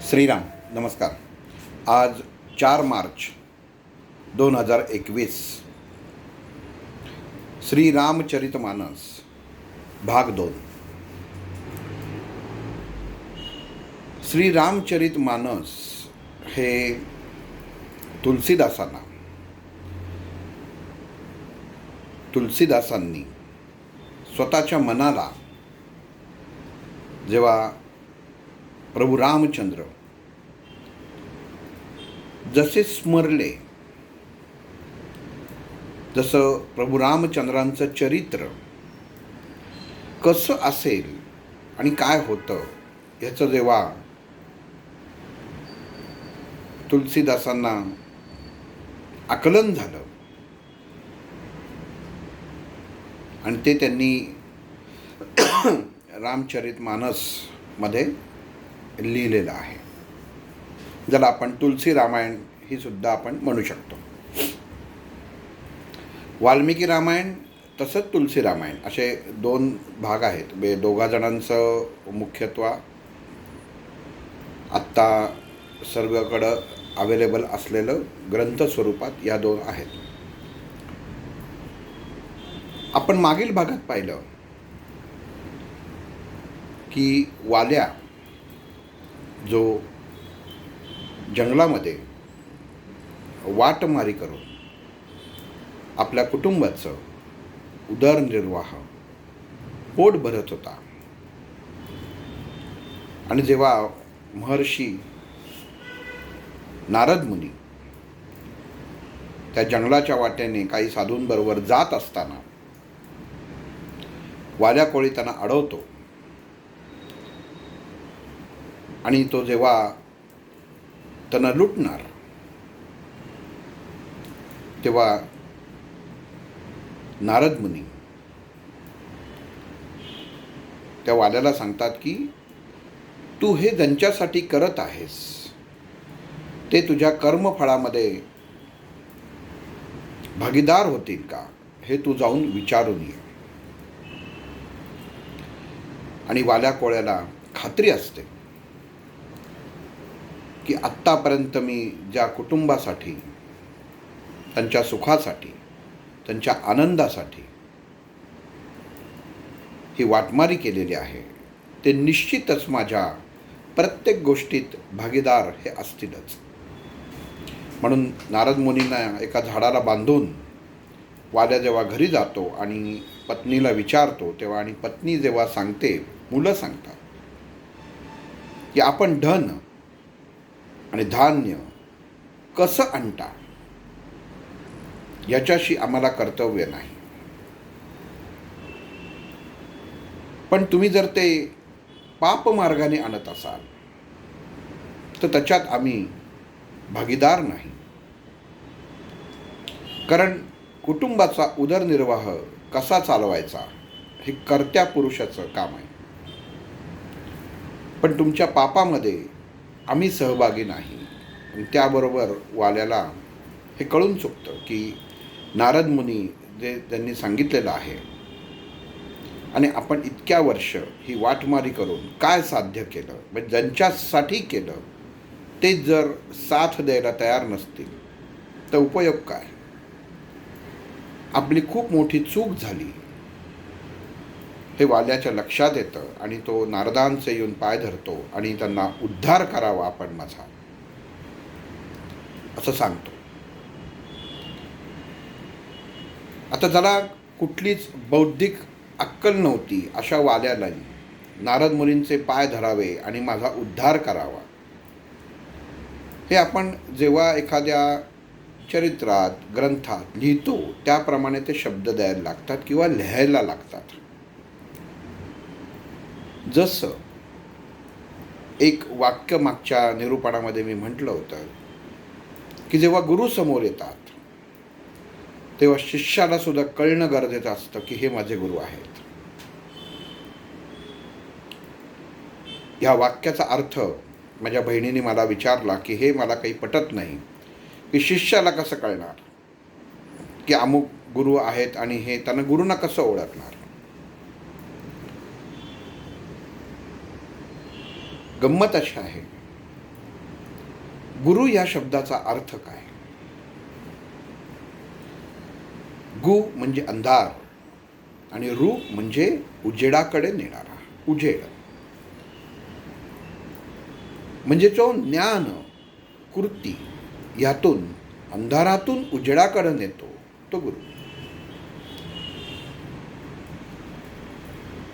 श्रीराम नमस्कार. आज 4 मार्च 2021 श्रीरामचरितमानस भाग 2. श्रीरामचरितमानस हे तुलसीदासांनी स्वतःच्या मनाला जेव्हा प्रभू रामचंद्र जसे स्मरले, जसं प्रभू रामचंद्रांचं चरित्र कसं असेल आणि काय होतं याचं जेव्हा तुलसीदासांना आकलन झालं आणि ते त्यांनी रामचरितमानसमध्ये लिहिलेलं आहे, ज्याला आपण तुलसी रामायण ही सुद्धा आपण म्हणू शकतो. वाल्मिकी रामायण तसंच तुलसी रामायण असे 2 भाग आहेत. दोघा जणांचं मुख्यत्व आत्ता सर्वकडं अवेलेबल असलेलं ग्रंथ स्वरूपात या 2 आहेत. आपण मागील भागात पाहिलं की वाल्या जो जंगलामध्ये वाटमारी करून आपल्या कुटुंबाचं उदरनिर्वाह पोट भरत होता आणि जेव्हा महर्षी नारद मुनी त्या जंगलाच्या वाटेने काही साधूंबरोबर जात असताना वाल्या कोळी त्यांना अडवतो आणि तो जेव्हा त्यांना लुटणार तेव्हा नारद मुनी त्या वाल्याला सांगतात की तू हे ज्यांच्यासाठी करत आहेस ते तुझ्या कर्मफळामध्ये भागीदार होतील का हे तू जाऊन विचारून ये. आणि वाल्या कोळ्याला खात्री असते की आत्तापर्यंत मी ज्या कुटुंबासाठी, त्यांच्या सुखासाठी, त्यांच्या आनंदासाठी ही वाटमारी केलेली आहे, ते निश्चितच माझ्या प्रत्येक गोष्टीत भागीदार हे असतीलच. म्हणून नारद मुनींना एका झाडाला बांधून वाल्या जेव्हा घरी जातो आणि पत्नीला विचारतो तेव्हा, आणि पत्नी जेव्हा सांगते, मुलं सांगतात की आपण धन आणि धान्य कसं आणता याच्याशी आम्हाला कर्तव्य नाही, पण तुम्ही जर ते पाप मार्गाने आणत असाल तर त्याच्यात आम्ही भागीदार नाही, कारण कुटुंबाचा उदरनिर्वाह कसा चालवायचा हे कर्त्या पुरुषाचं काम आहे, पण तुमच्या पापामध्ये आम्ही सहभागी नाही. आणि त्याबरोबर वाल्याला हे कळून चुकतं की नारद मुनी जे त्यांनी सांगितलेलं आहे आणि आपण इतक्या वर्ष ही वाटमारी करून काय साध्य केलं, म्हणजे ज्यांच्यासाठी केलं ते जर साथ द्यायला तयार नसतील तर उपयोग काय. आपली खूप मोठी चूक झाली हे वाल्याच्या लक्षात येतं आणि तो नारदांचे येऊन पाय धरतो आणि त्यांना उद्धार करावा आपण माझा असं सांगतो. आता ज्याला कुठलीच बौद्धिक अक्कल नव्हती अशा वाल्याला नारद मुनींचे पाय धरावे आणि माझा उद्धार करावा, हे आपण जेव्हा एखाद्या चरित्रात, ग्रंथात लिहितो त्याप्रमाणे ते शब्द द्यायला लागतात किंवा लिहायला लागतात. जसं एक वाक्य मागच्या निरूपणामध्ये मी म्हटलं होतं की जेव्हा गुरु समोर येतात तेव्हा शिष्याला सुद्धा कळणं गरजेचं असतं की हे माझे गुरु आहेत. या वाक्याचा अर्थ माझ्या बहिणीने मला विचारला की हे मला काही पटत नाही, की शिष्याला कसं कळणार की अमुक गुरु आहेत आणि हे त्यांना गुरुंना कसं ओळखणार. गंमत अशी आहे गुरु या शब्दाचा अर्थ काय? गु म्हणजे अंधार आणि रु म्हणजे उजेडाकडे नेणारा, उजेड. म्हणजे जो ज्ञान कृती यातून अंधारातून उजेडाकडे नेतो तो गुरु.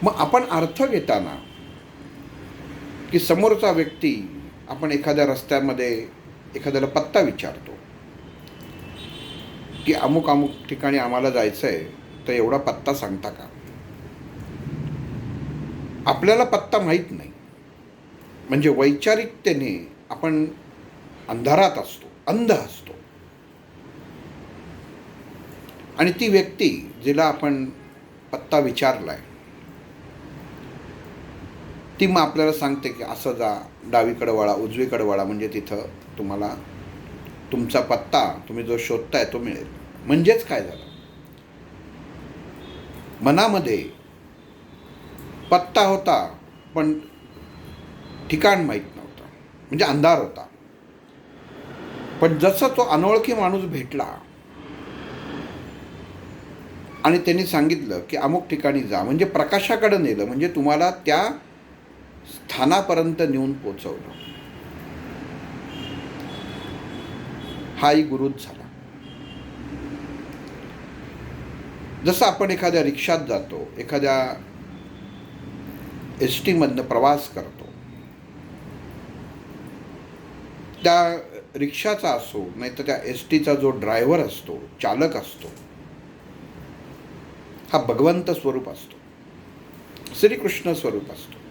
मग आपण अर्थ घेताना की समोरचा व्यक्ती, आपण एखाद्या रस्त्यामध्ये एखाद्याला पत्ता विचारतो की अमुक अमुक ठिकाणी आम्हाला जायचं आहे, तर एवढा पत्ता सांगता का? आपल्याला पत्ता माहीत नाही, म्हणजे वैचारिकतेने आपण अंधारात असतो, अंध असतो. आणि ती व्यक्ती जिला आपण पत्ता विचारलाय ती मग आपल्याला सांगते की असं जा, डावीकडे वळा, उजवीकडे वळा, म्हणजे तिथं तुम्हाला तुमचा पत्ता तुम्ही जो शोधताय तो मिळेल. म्हणजेच काय झालं, मनामध्ये पत्ता होता पण ठिकाण माहीत नव्हतं, म्हणजे अंधार होता. पण जसं तो अनोळखी माणूस भेटला आणि त्यांनी सांगितलं की अमुक ठिकाणी जा, म्हणजे प्रकाशाकडे नेलं, म्हणजे तुम्हाला त्या स्थानापर्यंत नेऊन पोचवलं, हाही गुरुच झाला. जसं आपण एखाद्या रिक्षात जातो, एखाद्या एस टीमधनं प्रवास करतो, त्या रिक्षाचा असो नाही तर त्या एस टीचा जो ड्रायव्हर असतो, चालक असतो, हा भगवंत स्वरूप असतो, श्रीकृष्ण स्वरूप असतो.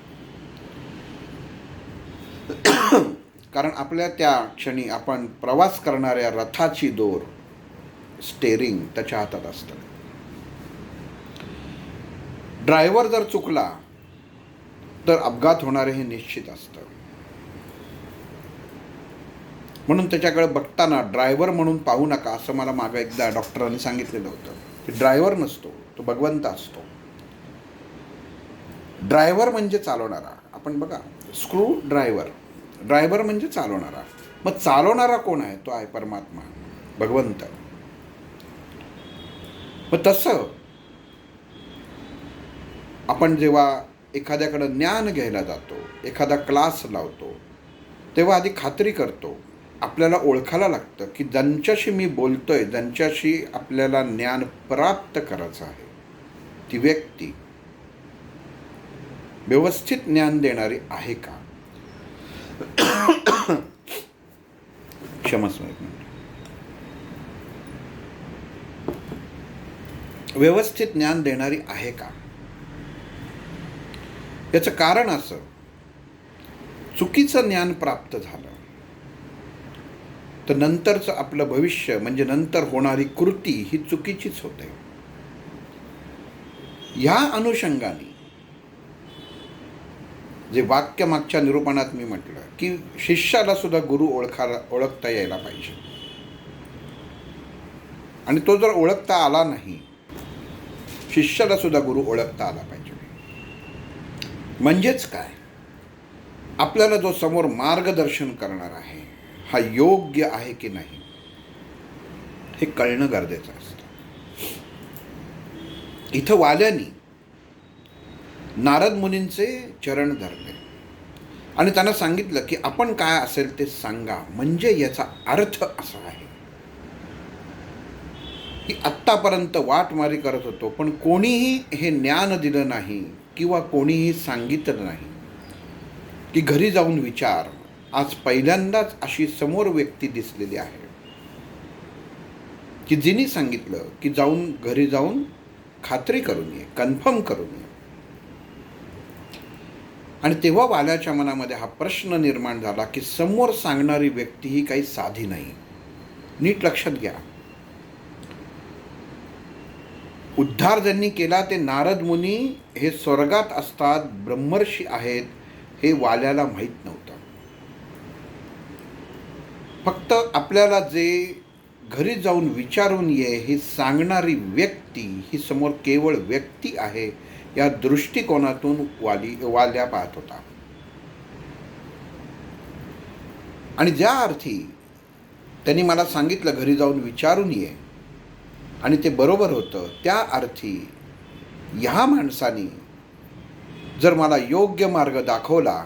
कारण आपल्या त्या क्षणी आपण प्रवास करणाऱ्या रथाची दोर, स्टेरिंग त्याच्या हातात असतं. ड्रायव्हर जर चुकला तर अपघात होणारे हे निश्चित असतं. म्हणून त्याच्याकडे बघताना ड्रायव्हर म्हणून पाहू नका, असं मला मागं एकदा डॉक्टरांनी सांगितलेलं होतं. की ड्रायव्हर नसतो, तो भगवंत असतो. ड्रायव्हर म्हणजे चालवणारा. आपण बघा, स्क्रू ड्रायव्हर, ड्रायव्हर म्हणजे चालवणारा. मग चालवणारा कोण आहे? तो आहे परमात्मा, भगवंत. मग तसं आपण जेव्हा एखाद्याकडं ज्ञान घ्यायला जातो, एखादा क्लास लावतो, तेव्हा आधी खात्री करतो, आपल्याला ओळखायला लागतं की ज्यांच्याशी मी बोलतोय, ज्यांच्याशी आपल्याला ज्ञान प्राप्त करायचं आहे, ती व्यक्ती व्यवस्थित ज्ञान देणारी आहे का? क्षमस्व, व्यवस्थित ज्ञान देणारी आहे का? याचं कारण असं, चुकीचं ज्ञान प्राप्त झालं तर नंतरचं आपलं भविष्य, म्हणजे नंतर होणारी कृती ही चुकीचीच होते. ह्या अनुषंगाने जे वाक्य मागच्या निरूपणात मी म्हटलं की शिष्याला सुद्धा गुरु ओळखता यायला पाहिजे. आणि तो जर ओळखता आला नाही, शिष्याला सुद्धा गुरु ओळखता आला पाहिजे. म्हणजेच काय, आपल्याला जो समोर मार्गदर्शन करणार आहे हा योग्य आहे की नाही हे कळणं गरजेचं असतं. इथं वाल्यानी नारद मुनींचे चरण धरले आणि त्यांना सांगितलं की आपण काय असेल ते सांगा. म्हणजे याचा अर्थ असा आहे की आत्तापर्यंत वाटमारी करत होतो, पण कोणीही हे ज्ञान दिलं नाही किंवा कोणीही सांगितलं नाही की घरी जाऊन विचार. आज पहिल्यांदाच अशी समोर व्यक्ती दिसलेली आहे की जिनी सांगितलं की घरी जाऊन खात्री करून ये, कन्फर्म करून ये. आणि तेव्हा वाल्याच्या मनामध्ये हा प्रश्न निर्माण झाला की समोर सांगणारी व्यक्ती ही काही साधी नाही. नीट लक्षात घ्या, उद्धार ज्यांनी केला ते नारद मुनी हे स्वर्गात असतात, ब्रह्मर्षी आहेत, हे वाल्याला माहीत नव्हतं. फक्त आपल्याला जे घरी जाऊन विचारून ये ही सांगणारी व्यक्ती ही समोर केवळ व्यक्ती आहे, या दृष्टिकोनातून वाल्या पाहत होता. आणि ज्या अर्थी त्यांनी मला सांगितलं घरी जाऊन विचारून ये आणि ते बरोबर होतं, त्या अर्थी ह्या माणसाने जर मला योग्य मार्ग दाखवला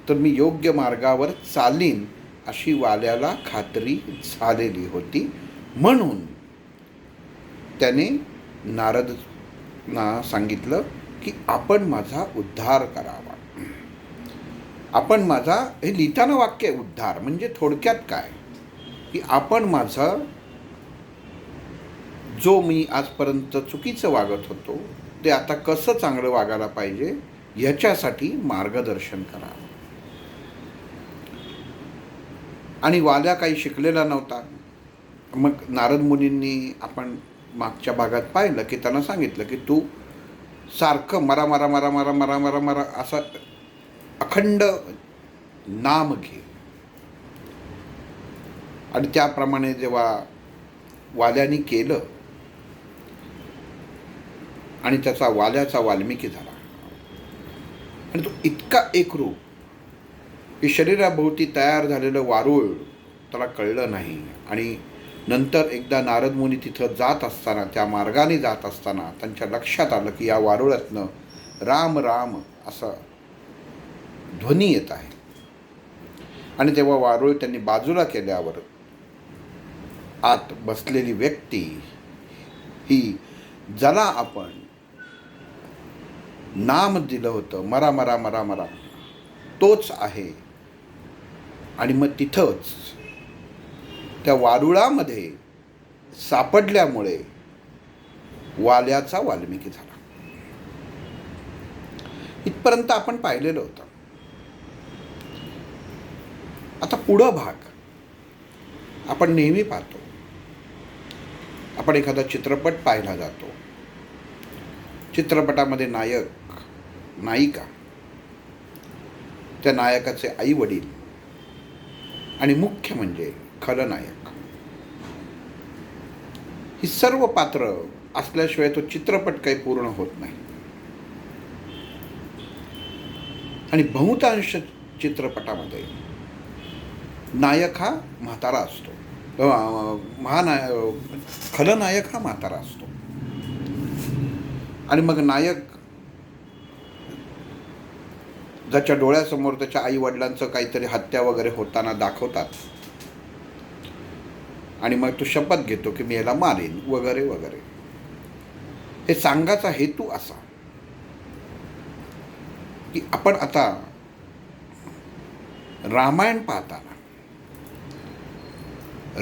तर मी योग्य मार्गावर चालीन अशी वाल्याला खात्री झालेली होती. म्हणून त्याने नारदना सांगितलं की आपण माझा उद्धार करावा. आपण माझा, हे लिहिताना वाक्य आहे उद्धार, म्हणजे थोडक्यात काय की आपण माझा जो मी आजपर्यंत चुकीचं वागत होतो ते आता कसं चांगलं वागायला पाहिजे ह्याच्यासाठी मार्गदर्शन करावं. आणि वाल्या काही शिकलेला नव्हता. मग नारद मुनींनी आपण मागच्या भागात पाहिलं की त्यांना सांगितलं की तू सारखं मरा मरा मरा मरा मरा मरा मरा असं अखंड नाम घे. आणि त्याप्रमाणे जेव्हा वाल्यानी केलं आणि त्याचा वाल्याचा वाल्मिकी झाला आणि तो इतका एकरूप की शरीराभोवती तयार झालेलं वारूळ त्याला कळलं नाही. आणि नंतर एकदा नारद मुनी तिथं जात असताना, त्या मार्गाने जात असताना त्यांच्या लक्षात आलं की या वारुळातनं राम राम असा ध्वनी येत आहे. आणि तेव्हा वारुळ त्यांनी बाजूला केल्यावर आत बसलेली व्यक्ती ही ज्याला आपण नाम दिलं होतं मरा मरा मरा मरा तोच आहे. आणि मग तिथंच त्या वारुळामध्ये सापडल्यामुळे वाल्याचा वाल्मिकी झाला. इथपर्यंत आपण पाहिलेलं होतं. आता पुढं भाग आपण नेहमी पाहतो. आपण एखादा चित्रपट पाहायला जातो. चित्रपटामध्ये नायक, नायिका, त्या नायकाचे आई वडील आणि मुख्य म्हणजे खलनायक, ही सर्व पात्र असल्याशिवाय तो चित्रपट काही पूर्ण होत नाही. आणि बहुतांश चित्रपटामध्ये नायक हा म्हातारा असतो, खलनायक हा म्हातारा असतो. आणि मग नायक ज्याच्या डोळ्यासमोर त्याच्या आई वडिलांचं काहीतरी हत्या वगैरे होताना दाखवतात आणि मग तो शपथ घेतो की मी याला मारेन वगैरे वगैरे. हे सांगायचा हेतू असा की आपण आता रामायण पाहताना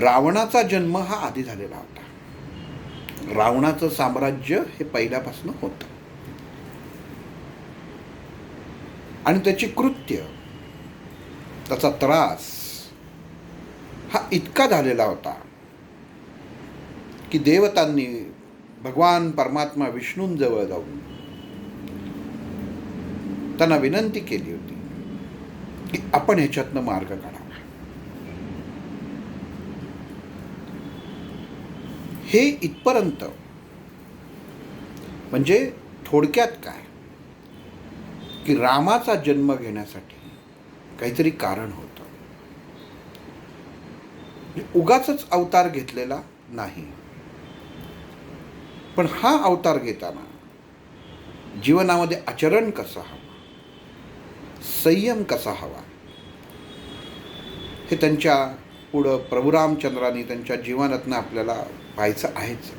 रावणाचा जन्म हा आधी झालेला होता. रावणाचं साम्राज्य हे पहिल्यापासून होतं आणि त्याची कृत्य, त्याचा त्रास हा इतका झालेला होता की देवतांनी भगवान परमात्मा विष्णूंजवळ जाऊन त्यांना विनंती केली होती की आपण ह्याच्यातनं मार्ग काढावा. हे इथपर्यंत म्हणजे थोडक्यात काय की रामाचा जन्म घेण्यासाठी काहीतरी कारण होतं. उगाचच अवतार घेतलेला नाही. पण हा अवतार घेताना जीवनामध्ये आचरण कसं हवं, संयम कसा हवा, हे त्यांच्या पुढं प्रभू रामचंद्रांनी त्यांच्या जीवनातनं आपल्याला पाहायचं आहेच.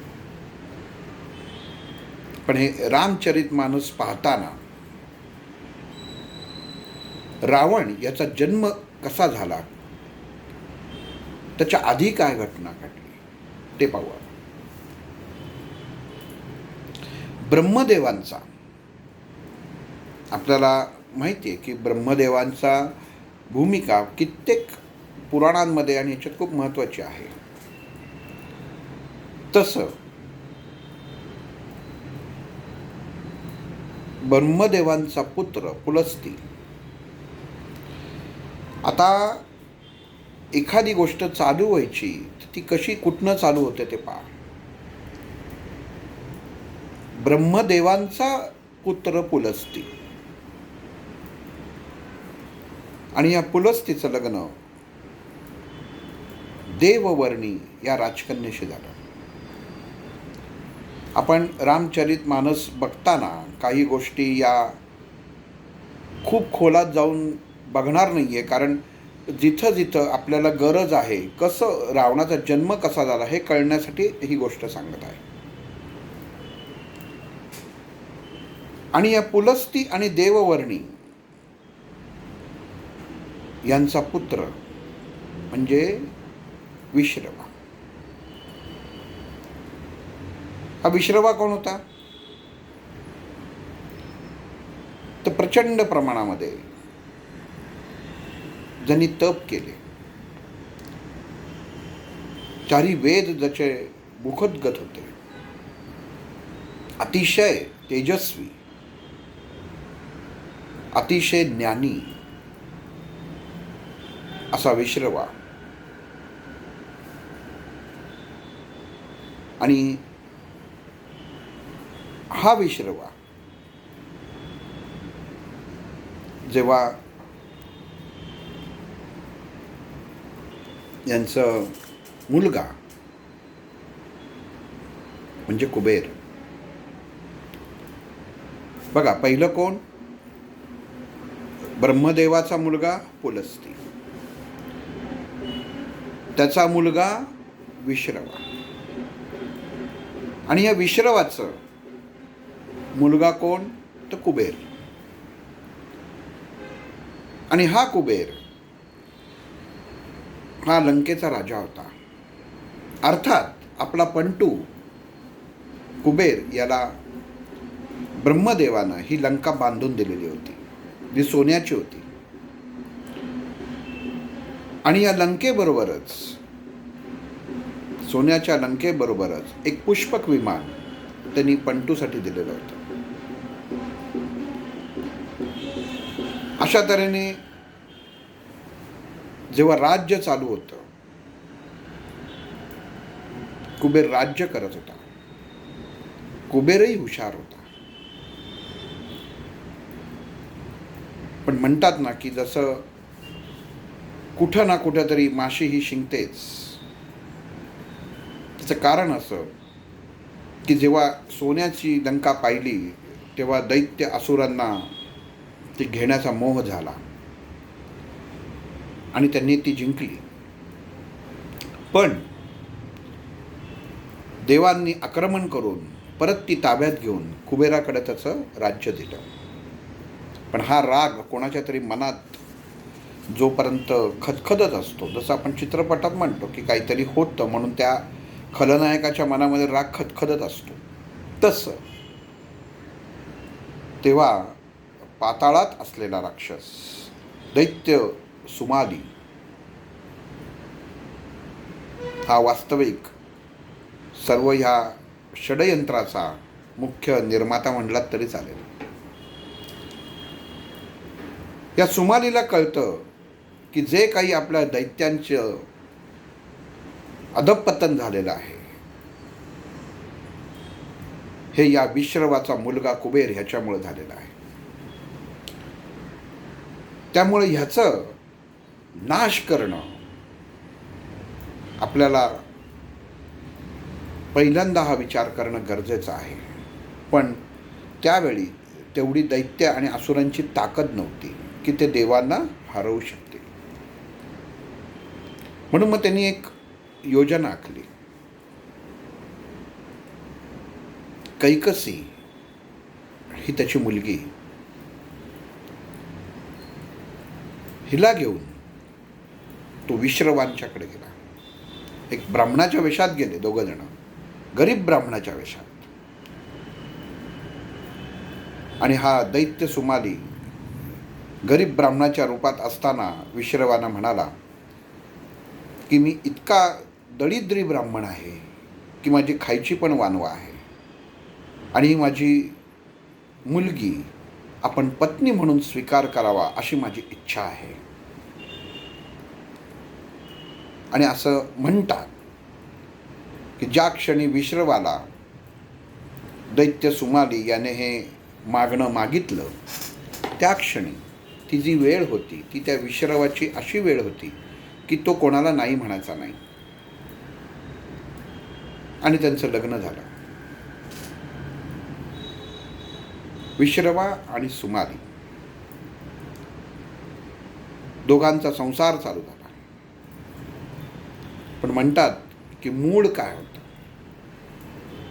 पण हे रामचरितमानस पाहताना रावण याचा जन्म कसा झाला, त्याच्या आधी काय घटना घडली ते पाहू. ब्रह्मदेवांचा आपल्याला माहिती आहे की ब्रह्मदेवांचा भूमिका कित्येक पुराणांमध्ये आणि याच्यात खूप महत्त्वाची आहे. तसं ब्रह्मदेवांचा पुत्र पुलस्ती, आता एखादी गोष्ट चालू व्हायची तर ती कशी कुठनं चालू होते ते पहा. ब्रह्मदेवांचा पुत्र पुलस्ती आणि या पुलस्तीचं लग्न देववर्णी या राजकन्येशी झालं. आपण रामचरितमानस बघताना काही गोष्टी या खूप खोलात जाऊन बघणार नाही आहे, कारण जिथं जिथं आपल्याला गरज आहे, कसं रावणाचा जन्म कसा झाला हे कळण्यासाठी ही गोष्ट सांगत आहे. आणि या पुलस्ती आणि देववर्णी यांचा पुत्र म्हणजे विश्रवा. हा विश्रवा कोण होता? तर प्रचंड प्रमाणामध्ये ज्यांनी तप केले, चारी वेद ज्याचे मुखोद्गत होते, अतिशय तेजस्वी, अतिशय ज्ञानी असा विश्रवा. आणि हा विश्रवा जेव्हा यांचं मुलगा म्हणजे कुबेर, बघा पहिलं कोण? ब्रह्मदेवाचा मुलगा पुलस्ती, त्याचा मुलगा विश्रवा, आणि या विश्रवाचं मुलगा कोण? तर कुबेर. आणि हा कुबेर हा लंकेचा राजा होता. अर्थात आपला पंटू कुबेर याला ब्रह्मदेवानं ही लंका बांधून दिलेली होती, जी सोन्याची होती. आणि या लंकेबरोबरच, सोन्याच्या लंकेबरोबरच एक पुष्पक विमान त्यांनी पंटूसाठी दिलेलं होतं. अशा तऱ्हेने जेव्हा राज्य चालू होतं, कुबेर राज्य करत होता. कुबेरही हुशार होता. पण म्हणतात ना की जसं कुठं ना कुठं तरी माशी ही शिंकतेच. त्याचं कारण असं की जेव्हा सोन्याची लंका पाहिली तेव्हा दैत्य असुरांना ती घेण्याचा मोह झाला आणि त्यांनी ती जिंकली. पण देवांनी आक्रमण करून परत ती ताब्यात घेऊन कुबेराकडे त्याचं राज्य दिलं. पण हा राग कोणाच्या तरी मनात जोपर्यंत खदखदत असतो, जसं आपण चित्रपटात म्हणतो की काहीतरी होतं म्हणून त्या खलनायकाच्या मनामध्ये राग खदखदत असतो, तसं तेव्हा पाताळात असलेला राक्षस दैत्य सुमाली हा वास्तविक सर्व ह्या षडयंत्राचा मुख्य निर्माता म्हणलात तरी चालेल. या सुमालीला कळतं की जे काही आपल्या दैत्यांचं अधःपतन झालेलं आहे हे या विश्रवाचा मुलगा कुबेर ह्याच्यामुळे झालेलं आहे. त्यामुळे ह्याचं नाश करणं आपल्याला पहिल्यांदा हा विचार करणं गरजेचं आहे. पण त्यावेळी तेवढी दैत्य आणि असुरांची ताकद नव्हती की ते देवांना हरवू शकते. म्हणून मग त्यांनी एक योजना आखली. कैकसी ही त्याची मुलगी, हिला घेऊन तो विश्रवांच्याकडे गेला. एक ब्राह्मणाच्या वेशात गेले दोघं जण, गरीब ब्राह्मणाच्या वेशात. आणि हा दैत्य सुमाली गरीब ब्राह्मणाच्या रूपात असताना विश्रवांना म्हणाला की मी इतका दरिद्री ब्राह्मण आहे की माझी खायची पण वानवा आहे आणि ही माझी मुलगी आपण पत्नी म्हणून स्वीकार करावा अशी माझी इच्छा आहे. आणि असं म्हणतात की ज्या क्षणी विश्रवाला दैत्य सुमाली याने हे मागणं मागितलं, त्या क्षणी ती जी वेळ होती ती त्या विश्रवाची अशी वेळ होती की तो कोणाला नाही म्हणायचा नाही. आणि त्यांचं लग्न झालं. विश्रवा आणि सुमाली दोघांचा संसार चालू झाला. पण म्हणतात की मूळ काय होतं,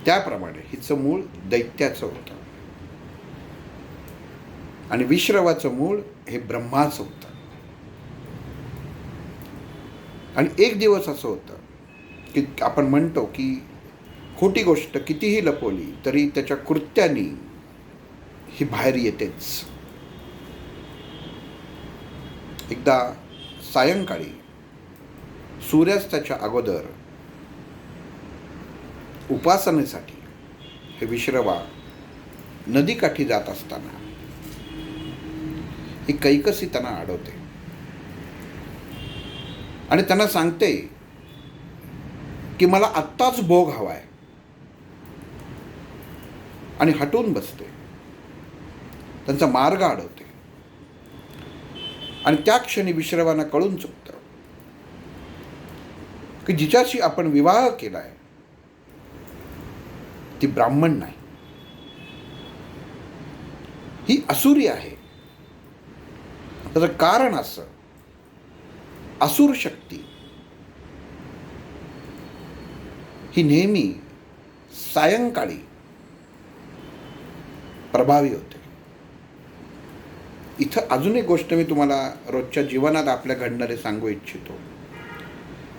त्याप्रमाणे हिचं मूळ दैत्याचं होतं आणि विश्रवाचं मूळ हे ब्रह्माचं होतं. आणि एक दिवस असं होतं की आपण म्हणतो की खोटी गोष्ट कितीही लपवली तरी त्याच्या कृत्यानी ही बाहेर येतेच. एकदा सायंकाळी सूर्यास्ताच्या अगोदर उपासनेसाठी हे विश्रवा नदीकाठी जात असताना ही कैकसी त्यांना अडवते आणि त्यांना सांगते की मला आत्ताच भोग हवाय आणि हटून बसते. त्यांचा मार्ग अडवते आणि त्या क्षणी विश्रवांना कळून चुकतं की जिच्याशी आपण विवाह केलाय ती ब्राह्मण नाही, ही असुरी आहे. त्याचं कारण असं, असुर शक्ती ही नेहमी सायंकाळी प्रभावी होते. इथं अजून एक गोष्ट मी तुम्हाला रोजच्या जीवनात आपल्या घडणारे सांगू इच्छितो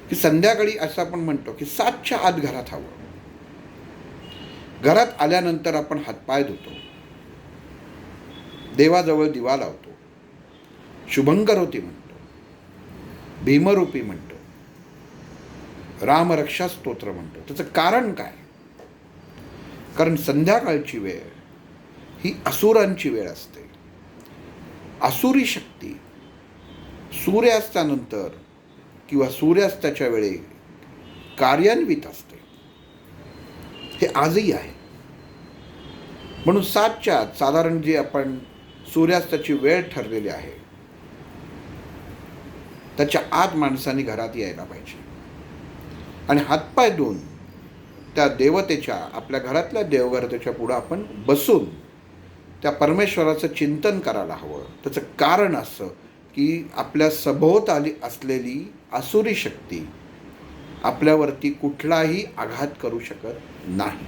की संध्याकाळी असं आपण म्हणतो की 7च्या आत घरात हवं. घरात आल्यानंतर आपण हातपाय धुतो, देवाजवळ दिवा लावतो, शुभंकरोती म्हणतो, भीमरूपी म्हणतो, रामरक्षा स्तोत्र म्हणतो. त्याचं कारण काय? कारण संध्याकाळची वेळ ही असुरांची वेळ असते. असुरी शक्ती सूर्यास्तानंतर किंवा सूर्यास्ताच्या वेळी कार्यान्वित असते. हे आजही आहे. म्हणून 7च्या आत साधारण जी आपण सूर्यास्ताची वेळ ठरलेली आहे त्याच्या आत माणसाने घरात यायला पाहिजे आणि हातपाय धुवून त्या देवतेच्या, आपल्या घरातल्या देवघराच्या पुढं आपण बसून त्या परमेश्वराचं चिंतन करायला हवं. त्याचं कारण असं की आपल्या सभोवताली असलेली असुरी शक्ती आपल्यावरती कुठलाही आघात करू शकत नाही.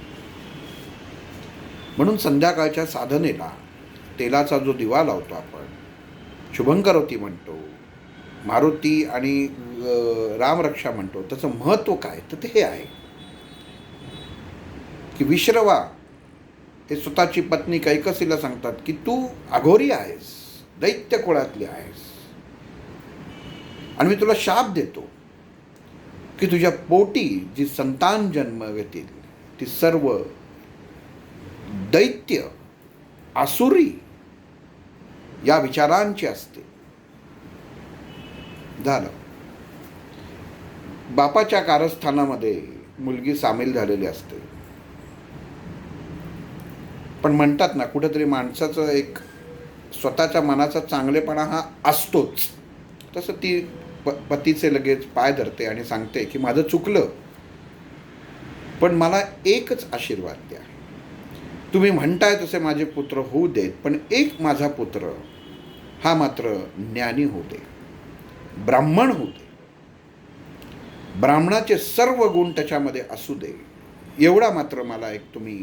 म्हणून संध्याकाळच्या साधनेला तेलाचा जो दिवा लावतो आपण, शुभंकरोती म्हणतो, मारुती आणि रामरक्षा म्हणतो, त्याचं महत्त्व काय तर ते हे आहे की विश्रवा हे स्वतःची पत्नी कैकसीला सांगतात की तू अघोरी आहेस, दैत्य कुळातली आहेस आणि मी तुला शाप देतो की तुझ्या पोटी जी संतान जन्म घेतील ती सर्व दैत्य, आसुरी या विचारांची असते. झालं. बापाच्या कारस्थानामध्ये मुलगी सामील झालेली असते. पण म्हणतात ना, कुठेतरी माणसाचं एक स्वतःच्या मनाचा चांगलेपणा हा असतोच. तसं ती पतीचे लगेच पाय धरते आणि सांगते की माझं चुकलं, पण मला एकच आशीर्वाद द्या. तुम्ही म्हणताय तसे माझे पुत्र होऊ देत, पण एक माझा पुत्र हा मात्र ज्ञानी होऊ दे, ब्राह्मण होऊ दे, ब्राह्मणाचे सर्व गुण त्याच्यामध्ये असू दे, एवढा मात्र मला एक तुम्ही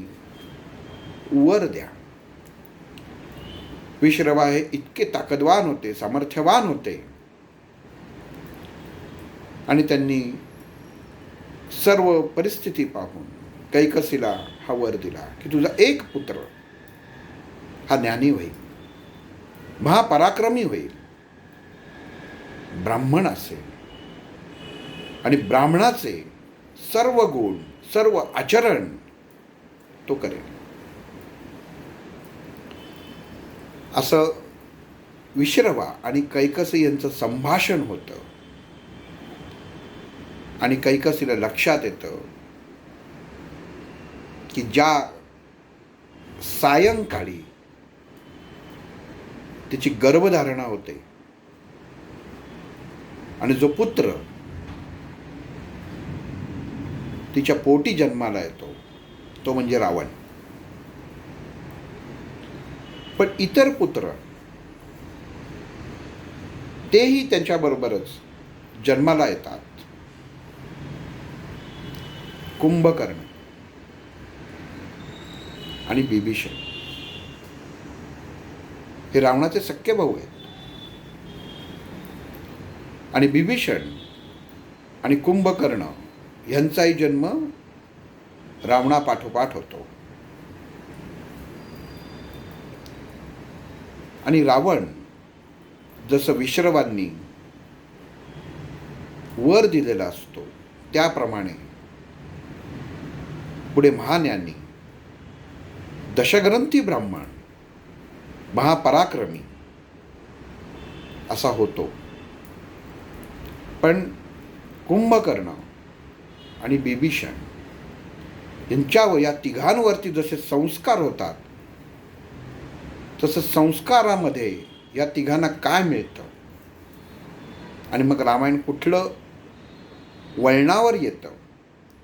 वर द्या. विश्रवा हे इतके ताकदवान होते, सामर्थ्यवान होते आणि त्यांनी सर्व परिस्थिती पाहून कैकसीला हा वर दिला की तुझा एक पुत्र हा ज्ञानी होईल, महापराक्रमी होईल, ब्राह्मण असेल आणि ब्राह्मणाचे सर्व गुण, सर्व आचरण तो करेल. असं विश्रवा आणि कैकसी यांचं संभाषण होतं आणि कैकसीला लक्षात येतं की ज्या सायंकाळी तिची गर्भधारणा होते आणि जो पुत्र तिच्या पोटी जन्माला येतो, तो म्हणजे रावण. पण इतर पुत्र तेही त्यांच्याबरोबरच जन्माला येतात. कुंभकर्ण आणि बिभीषण हे रावणाचे सख्खे भाऊ आहेत. आणि बिभीषण आणि कुंभकर्ण यांचाही जन्म रावणापाठोपाठ होतो. आणि रावण जसं विश्रवांनी वर दिलेला असतो त्याप्रमाणे पुढे महाज्ञानी दशग्रंथी ब्राह्मण महापराक्रमी असा होतो. पण कुंभकर्ण आणि बिभीषण यांच्यावर, या तिघांवरती जसे संस्कार होतात तसं संस्कारामध्ये या तिघांना काय मिळतं आणि मग रामायण कुठलं वळणावर येतं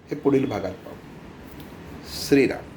हे पुढील भागात पाहू. श्रीराम.